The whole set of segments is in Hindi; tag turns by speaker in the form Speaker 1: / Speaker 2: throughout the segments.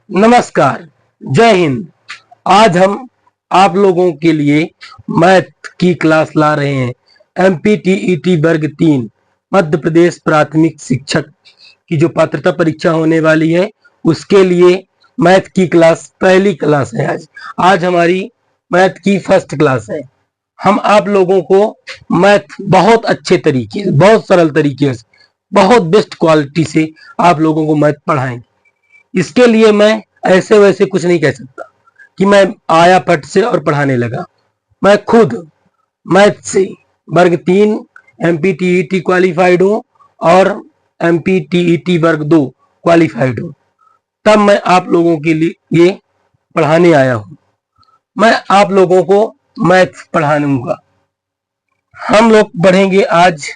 Speaker 1: नमस्कार, जय हिंद। आज हम आप लोगों के लिए मैथ की क्लास ला रहे हैं। एमपीटीईटी वर्ग 3 मध्य प्रदेश प्राथमिक शिक्षक की जो पात्रता परीक्षा होने वाली है उसके लिए मैथ की क्लास पहली क्लास है। आज हमारी मैथ की फर्स्ट क्लास है। हम आप लोगों को मैथ बहुत अच्छे तरीके से, बहुत सरल तरीके से, बहुत बेस्ट क्वालिटी से आप लोगों को मैथ पढ़ाएंगे। इसके लिए मैं ऐसे वैसे कुछ नहीं कह सकता कि मैं आया फट से और पढ़ाने लगा। मैं खुद मैथ से वर्ग 3 एमपीटीईटी क्वालिफाइड हूं और एमपीटीईटी वर्ग 2 क्वालिफाइड हूं, तब मैं आप लोगों के लिए पढ़ाने आया हूं। मैं आप लोगों को मैथ पढ़ाऊंगा। हम लोग पढ़ेंगे आज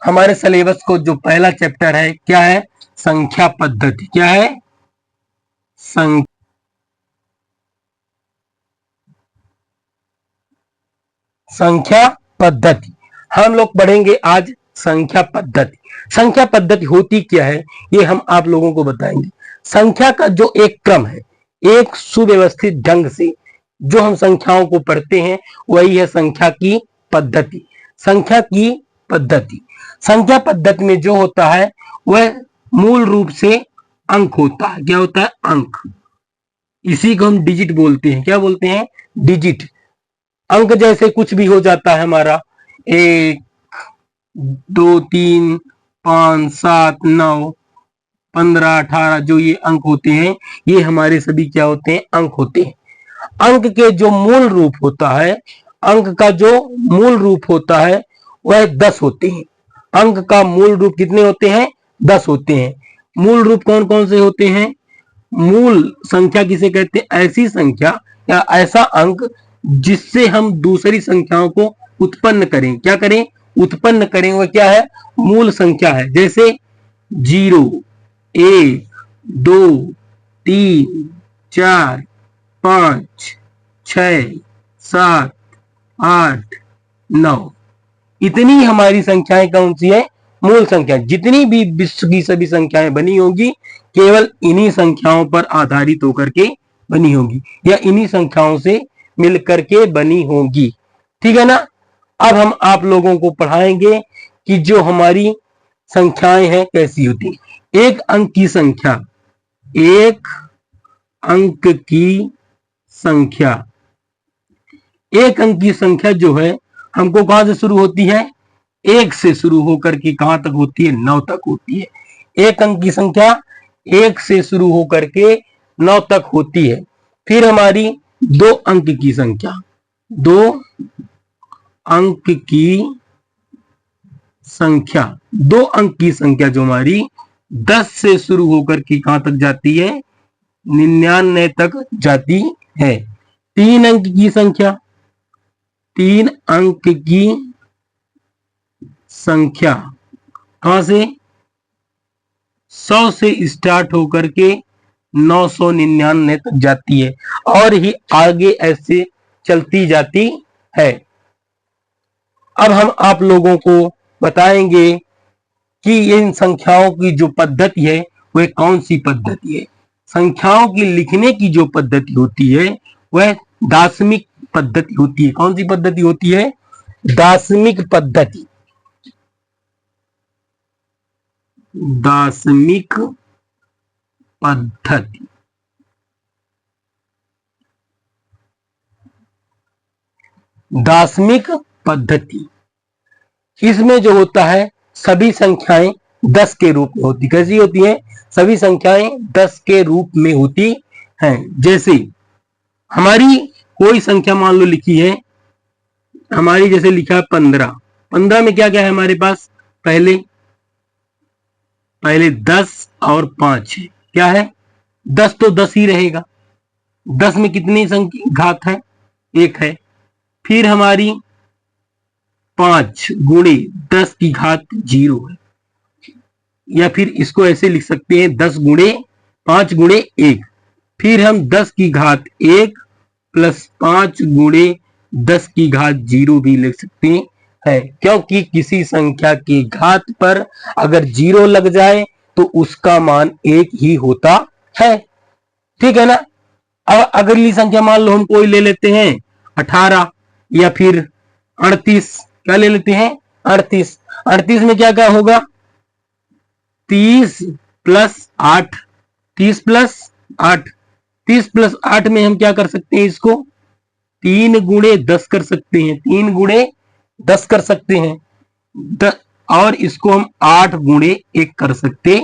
Speaker 1: हमारे सिलेबस को जो पहला चैप्टर है, क्या है? संख्या पद्धति। क्या है? संख्या पद्धति। हम लोग पढ़ेंगे आज संख्या पद्धति। संख्या पद्धति होती क्या है ये हम आप लोगों को बताएंगे। संख्या का जो एक क्रम है, एक सुव्यवस्थित ढंग से जो हम संख्याओं को पढ़ते हैं, वही है संख्या की पद्धति। संख्या की पद्धति, संख्या पद्धति में जो होता है वह मूल रूप से अंक होता है। क्या होता है? अंक। इसी को हम डिजिट बोलते हैं। क्या बोलते हैं? डिजिट। अंक जैसे कुछ भी हो जाता है हमारा, 1 2 3 5 7 9 15 18, जो ये अंक होते हैं ये हमारे सभी क्या होते हैं? अंक होते हैं। अंक के जो मूल रूप होता है, अंक का जो मूल रूप होता है वह 10 होते हैं। अंक का मूल रूप कितने होते हैं? 10 होते हैं। मूल रूप कौन कौन से होते हैं? मूल संख्या किसे कहते हैं? ऐसी संख्या या ऐसा अंक जिससे हम दूसरी संख्याओं को उत्पन्न करें। क्या करें? उत्पन्न करें। वह क्या है? मूल संख्या है। जैसे 0 1 2 3 4 5 6 7 8 9, इतनी हमारी संख्याएं कौन सी है? मूल संख्या। जितनी भी विश्व की सभी संख्याएं बनी होंगी केवल इन्हीं संख्याओं पर आधारित होकर के बनी होगी या इन्हीं संख्याओं से मिलकर के बनी होगी। ठीक है ना? अब हम आप लोगों को पढ़ाएंगे कि जो हमारी संख्याएं हैं कैसी होती हैं। एक अंक की संख्या, एक अंक की संख्या, एक अंक की संख्या जो है हमको कहां से शुरू होती है? 1 से शुरू होकर के कहां तक होती है? 9 तक होती है। एक अंक की संख्या 1 से शुरू होकर के 9 तक होती है। फिर हमारी 2 अंक की संख्या, 2 अंक की संख्या, 2 अंक की संख्या जो हमारी 10 से शुरू होकर के कहां तक जाती है? 99 तक जाती है। 3 अंक की संख्या, 3 अंक की संख्या कहां से? 100 से स्टार्ट होकर के 999 तक जाती है और ही आगे ऐसे चलती जाती है। अब हम आप लोगों को बताएंगे कि इन संख्याओं की जो पद्धति है वह कौन सी पद्धति है। संख्याओं की लिखने की जो पद्धति होती है वह दार्शनिक पद्धति होती है। कौन सी पद्धति होती है? दार्शनिक पद्धति। दार्शनिक पद्धति। दार्शनिक पद्धति, इसमें जो होता है सभी संख्याएं 10 के रूप में होती। कैसी होती हैं? सभी संख्याएं 10 के रूप में होती हैं। जैसे हमारी कोई संख्या मान लो लिखी है, हमारी जैसे लिखा है 15। 15 में क्या क्या है हमारे पास? पहले 10 और 5 है। क्या है? 10 तो 10 ही रहेगा। 10 में कितनी घात है? 1 है। फिर हमारी 5 गुणे 10 की घात 0 है, या फिर इसको ऐसे लिख सकते हैं 10 गुणे 5 गुणे 1। फिर हम 10 की घात 1 प्लस 5 गुणे 10 की घात 0 भी लिख सकते हैं, क्योंकि किसी संख्या की घात पर अगर 0 लग जाए तो उसका मान 1 ही होता है। ठीक है ना। अब अगली संख्या मान लो हम कोई ले लेते हैं 18 या फिर 38। क्या ले लेते हैं? 38। 38 में क्या क्या होगा? 30 प्लस 8, 30 प्लस 8, 30 प्लस 8 में हम क्या कर सकते हैं? इसको 3 गुणे 10 कर सकते हैं, 3 गुणे 10 कर सकते हैं। और इसको हम 8 गुणे 1 कर सकते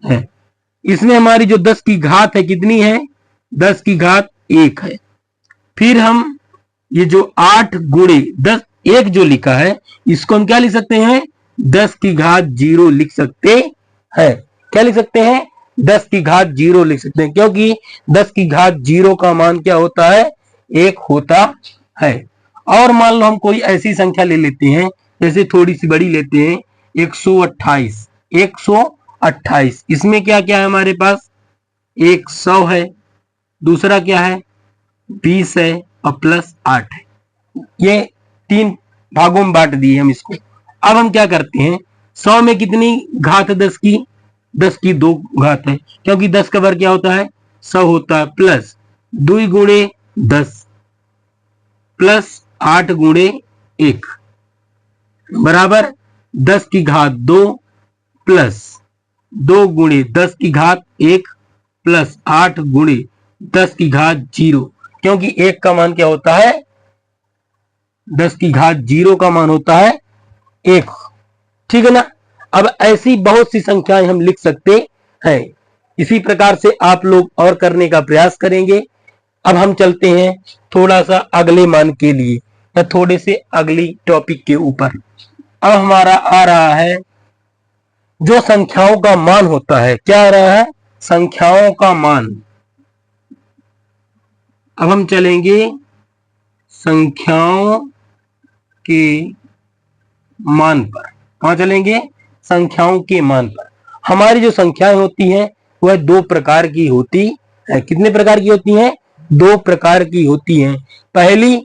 Speaker 1: हैं। इसमें हमारी जो 10 की घात है कितनी है? 10 की घात 1 है। फिर हम ये जो 8 गुणे 10 1 जो लिखा है इसको हम क्या लिख सकते हैं? 10 की घात 0 लिख सकते हैं। क्या लिख सकते हैं? 10 की घात 0 लिख सकते हैं, क्योंकि 10 की घात 0 का मान क्या होता है? 1 होता है। और मान लो हम कोई ऐसी संख्या ले लेते हैं, जैसे थोड़ी सी बड़ी लेते हैं, 128। 128 इसमें क्या क्या है हमारे पास? एक 100 है, दूसरा क्या है? 20 है, और प्लस 8 है। ये 3 भागों में बांट दिए हम इसको। अब हम क्या करते हैं? 100 में कितनी घात है? 10 की? 10 की 2 घात है, क्योंकि 10 का वर्ग क्या होता है? 100 होता है। प्लस 2 गुणे 10 प्लस 8 गुणे 1 बराबर 10 की घात 2 प्लस 2 गुणे 10 की घात 1 प्लस 8 गुणे 10 की घात 0, क्योंकि 1 का मान क्या होता है? 10 की घात 0 का मान होता है 1। ठीक है ना। अब ऐसी बहुत सी संख्याएं हम लिख सकते हैं। इसी प्रकार से आप लोग और करने का प्रयास करेंगे। अब हम चलते हैं थोड़ा सा अगले मान के लिए, या थोड़े से अगली टॉपिक के ऊपर। अब हमारा आ रहा है जो संख्याओं का मान होता है। क्या आ रहा है? संख्याओं का मान। अब हम चलेंगे संख्याओं के मान पर। कहां चलेंगे? संख्याओं के मान पर। हमारी जो संख्याएं होती हैं वह 2 प्रकार की होती है। कितने प्रकार की होती हैं? 2 प्रकार की होती हैं। पहली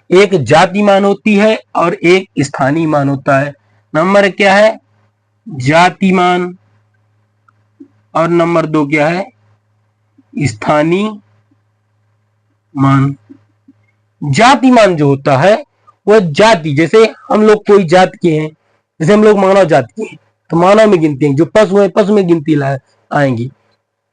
Speaker 1: एक जाति मान होती है और एक स्थानीय मान होता है। नंबर क्या है? जाति मान। और नंबर 2 क्या है? स्थानीय मान। जाति मान जो होता है वह जाति, जैसे हम लोग कोई जाति के हैं, जैसे हम लोग मानव जाति के हैं तो मानव में गिनती है, जो पशु है पशु में गिनती आएंगी,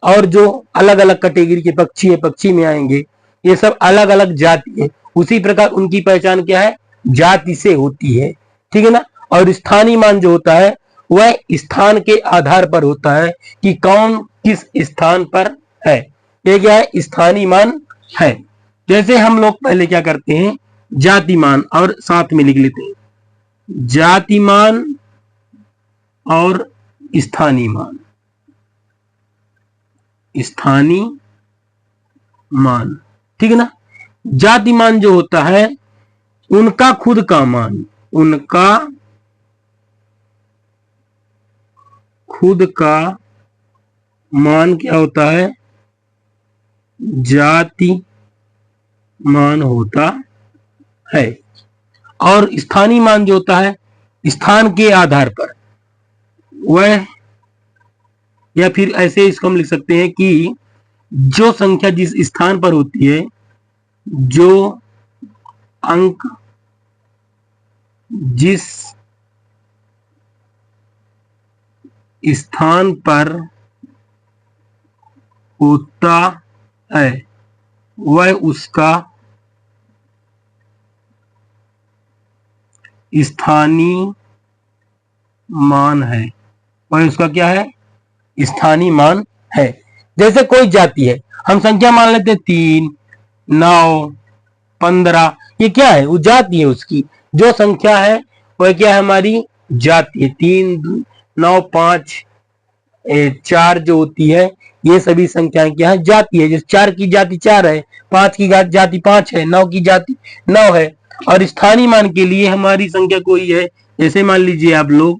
Speaker 1: और जो अलग अलग कैटेगरी के पक्षी है पक्षी में आएंगे। ये सब अलग अलग जाति है। उसी प्रकार उनकी पहचान क्या है? जाति से होती है। ठीक है ना। और स्थानीय मान जो होता है वह स्थान के आधार पर होता है कि कौन किस स्थान पर है। ये क्या है? स्थानीय मान है। जैसे हम लोग पहले क्या करते हैं? जातिमान और साथ में लिख लेते हैं जातिमान और स्थानीय मान। स्थानीय मान, ठीक है ना। जातिमान जो होता है उनका खुद का मान, उनका खुद का मान क्या होता है? जाति मान होता है। और स्थानीय मान जो होता है स्थान के आधार पर वह, या फिर ऐसे इसको हम लिख सकते हैं कि जो संख्या जिस स्थान पर होती है, जो अंक जिस स्थान पर होता है वह उसका स्थानीय मान है। वह उसका क्या है? स्थानीय मान है। जैसे कोई जाति है, हम संख्या मान लेते 3, 9, 15, ये क्या है? वो जाति है। उसकी जो संख्या है वह क्या है? हमारी जाति है। 3, 9, 5, 4 जो होती है ये सभी संख्याएं क्या है? जाति है। जैसे 4 की जाति 4 है, 5 की जाति 5 है, 9 की जाति 9 है। और स्थानीय मान के लिए हमारी संख्या कोई है, जैसे मान लीजिए आप लोग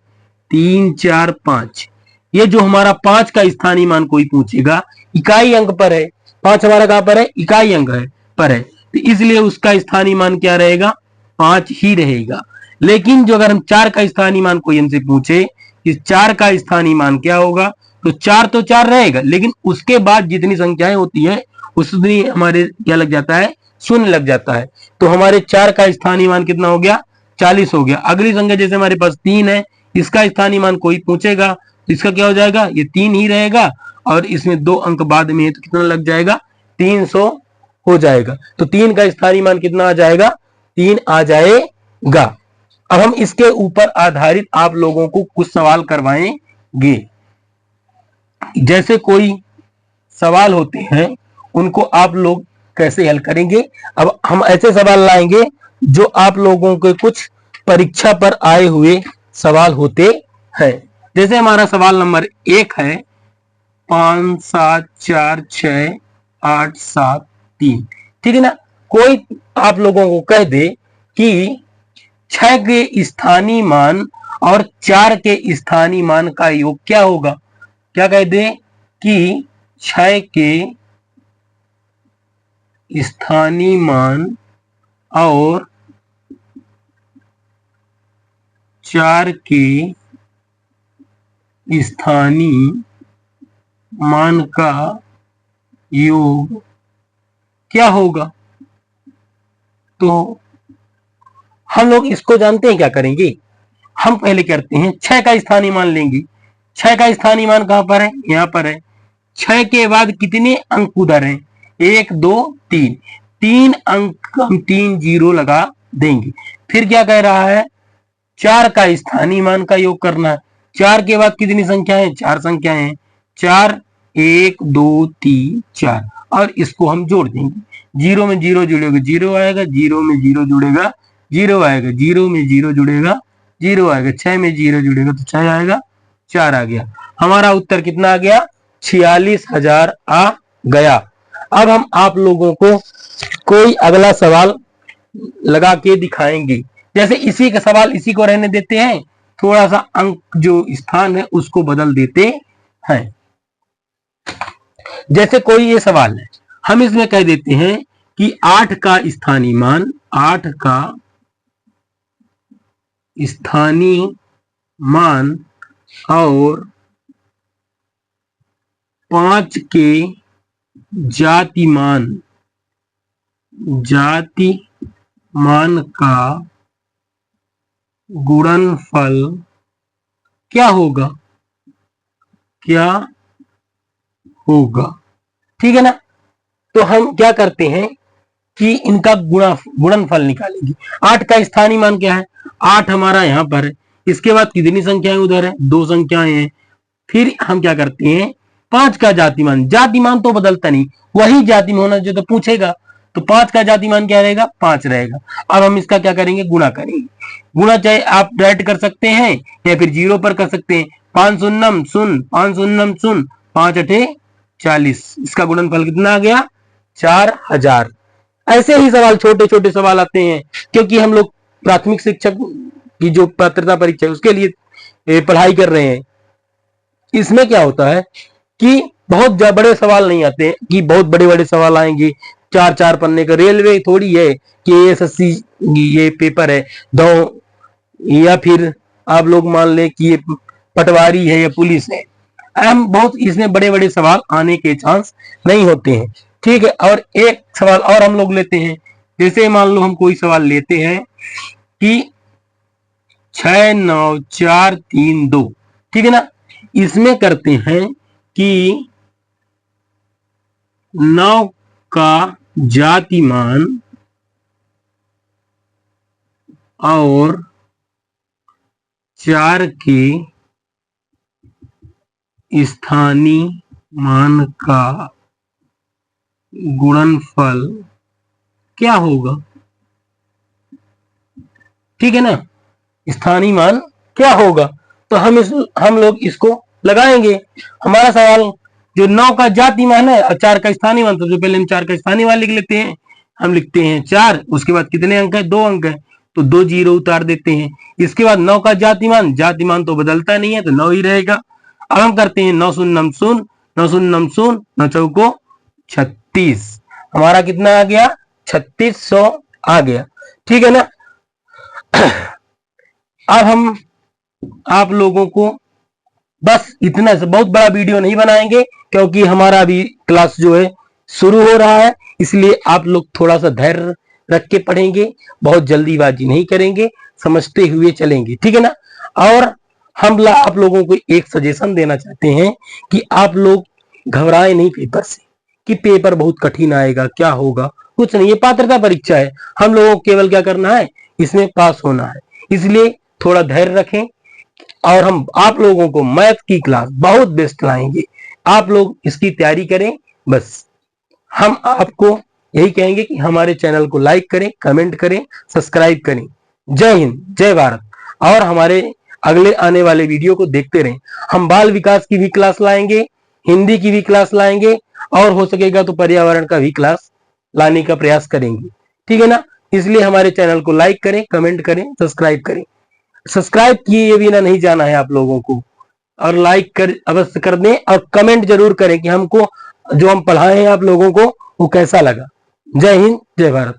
Speaker 1: 3, 4, 5। ये जो हमारा 5 का स्थानीय मान कोई पूछेगा, इकाई अंक पर है। 5 हमारा कहां पर है? इकाई अंक है पर है, तो इसलिए उसका स्थानीय मान क्या रहेगा? 5 ही रहेगा। लेकिन जो अगर हम 4 का स्थानीय मान कोई हमसे पूछे कि 4 का स्थानीय मान क्या होगा, तो 4 तो 4 रहेगा, लेकिन उसके बाद जितनी संख्याएं होती है उसमें हमारे क्या लग जाता है, शून्य लग जाता है। तो हमारे 4 का स्थानीय मान कितना हो गया, 40 हो गया। अगली संख्या जैसे हमारे पास 3 है, इसका स्थानीय मान कोई पूछेगा तो इसका क्या हो जाएगा, ये 3 ही रहेगा, और इसमें 2 अंक बाद में है तो कितना लग जाएगा, 300 हो जाएगा। तो 3 का स्थानीय मान कितना आ जाएगा, 3 आ जाएगा। अब हम इसके ऊपर आधारित आप लोगों को कुछ सवाल करवाएंगे। जैसे कोई सवाल होते हैं उनको आप लोग कैसे हल करेंगे। अब हम ऐसे सवाल लाएंगे जो आप लोगों के कुछ परीक्षा पर आए हुए सवाल होते हैं। जैसे हमारा सवाल नंबर 1 है 5 7 4 6 8 7 3, ठीक है ना। कोई आप लोगों को कह दे कि 6 के स्थानीय मान और 4 के स्थानीय मान का योग क्या होगा। क्या कह दे कि 6 के स्थानीय मान और 4 के स्थानीय मान का योग क्या होगा। तो हम लोग इसको जानते हैं क्या करेंगे, हम पहले करते हैं 6 का स्थानीय मान लेंगे। 6 का स्थानीय मान कहां पर है, यहां पर है। 6 के बाद कितने अंक उधर हैं, 1 2 3, 3 अंक हम 3 जीरो लगा देंगे। फिर क्या कह रहा है, 4 का स्थानीय मान का योग करना है। 4 के बाद कितनी संख्याएं, 4 संख्याएं हैं, 4 1 2 3 4, और इसको हम जोड़ देंगे। जीरो में जीरो जुड़ेगा, जीरो आएगा, जीरो में जीरो जुड़ेगा, जीरो आएगा, जीरो में जीरो जुड़ेगा, जीरो आएगा, 6 में जीरो जुड़ेगा तो 6 आएगा, 4 आ गया। हमारा उत्तर कितना आ गया, 46,000 आ गया। अब हम आप लोगों को कोई अगला सवाल लगा के दिखाएंगे। जैसे इसी का सवाल इसी को रहने देते हैं, थोड़ा सा अंक जो स्थान है उसको बदल देते हैं। जैसे कोई ये सवाल है, हम इसमें कह देते हैं कि 8 का स्थानीय मान, 8 का स्थानीय मान और 5 के जाति मान का गुणनफल क्या होगा, क्या होगा, ठीक है ना। तो हम क्या करते हैं कि इनका गुणनफल निकालेंगे। 8 का स्थानीय मान क्या है, 8 हमारा यहां पर है, इसके बाद कितनी संख्याएं उधर है, 2 संख्याएं हैं। फिर हम क्या करते हैं, 5 का जातिमान, जातिमान तो बदलता नहीं, वही जाति में होना जो तो पूछेगा, तो 5 का जातिमान क्या रहेगा, 5 रहेगा। अब हम इसका क्या करेंगे, गुणा करेंगे। गुणा चाहे आप डायरेक्ट कर सकते हैं या फिर जीरो पर कर सकते हैं। 5 शून्यम शून्य, 5 शून्यम शून्य, 5 अठे 40, इसका गुणनफल कितना आ गया, 4000। ऐसे ही सवाल छोटे छोटे सवाल आते हैं, क्योंकि हम लोग प्राथमिक शिक्षक की जो पात्रता परीक्षा है उसके लिए पढ़ाई कर रहे हैं। इसमें क्या होता है कि बहुत बड़े सवाल नहीं आते कि बहुत बड़े बड़े सवाल आएंगे 4 पन्ने का। रेलवे थोड़ी है कि एसएससी ये पेपर है दो, या फिर आप लोग मान ले कि ये पटवारी है या पुलिस है। हम बहुत इसमें बड़े बड़े सवाल आने के चांस नहीं होते हैं, ठीक है। और एक सवाल और हम लोग लेते हैं, जैसे मान लो हम कोई सवाल लेते हैं कि 6 9 4 3 2, ठीक है ना। इसमें करते हैं कि 9 का जातिमान और 4 के स्थानीय मान का गुणनफल क्या होगा, ठीक है ना। स्थानीय मान क्या होगा, तो हम लोग इसको लगाएंगे। हमारा सवाल जो 9 का जाति मान है और 4 का स्थानीय मान, सबसे पहले हम 4 का स्थानीय मान लिख लेते हैं। हम लिखते हैं 4, उसके बाद कितने अंक है, 2 अंक है, तो 2 जीरो उतार देते हैं। इसके बाद 9 का जातिमान तो बदलता नहीं है, तो 9 ही रहेगा। अब हम करते हैं 9 शून्यम शून्य, 9 शून्यम शून्य, 9 चौको 36, हमारा कितना आ गया, 3600 आ गया, ठीक है ना। अब हम आप लोगों को बस इतना से, बहुत बड़ा वीडियो नहीं बनाएंगे क्योंकि हमारा अभी क्लास जो है शुरू हो रहा है, इसलिए आप लोग थोड़ा सा धैर्य रख के पढ़ेंगे, बहुत जल्दीबाजी नहीं करेंगे, समझते हुए चलेंगे, ठीक है ना। और हम आप लोगों को एक सजेशन देना चाहते हैं कि आप लोग घबराए नहीं पेपर से कि पेपर बहुत कठिन आएगा, क्या होगा, कुछ नहीं, ये पात्रता परीक्षा है, हम लोगों को केवल क्या करना है, इसमें पास होना है। इसलिए थोड़ा धैर्य रखें और हम आप लोगों को मैथ की क्लास बहुत बेस्ट लाएंगे, आप लोग इसकी तैयारी करें। बस हम आपको यही कहेंगे कि हमारे चैनल को लाइक करें, कमेंट करें, सब्सक्राइब करें। जय हिंद, जय भारत। और हमारे अगले आने वाले वीडियो को देखते रहें। हम बाल विकास की भी क्लास लाएंगे, हिंदी की भी क्लास लाएंगे और हो सकेगा तो पर्यावरण का भी क्लास लाने का प्रयास करेंगे, ठीक है ना। इसलिए हमारे चैनल को लाइक करें, कमेंट करें, सब्सक्राइब करें। सब्सक्राइब किए बिना नहीं जाना है आप लोगों को, और लाइक कर अवश्य कर दें और कमेंट जरूर करें कि हमको जो हम पढ़ाए हैं आप लोगों को वो कैसा लगा। जय हिंद, जय भारत।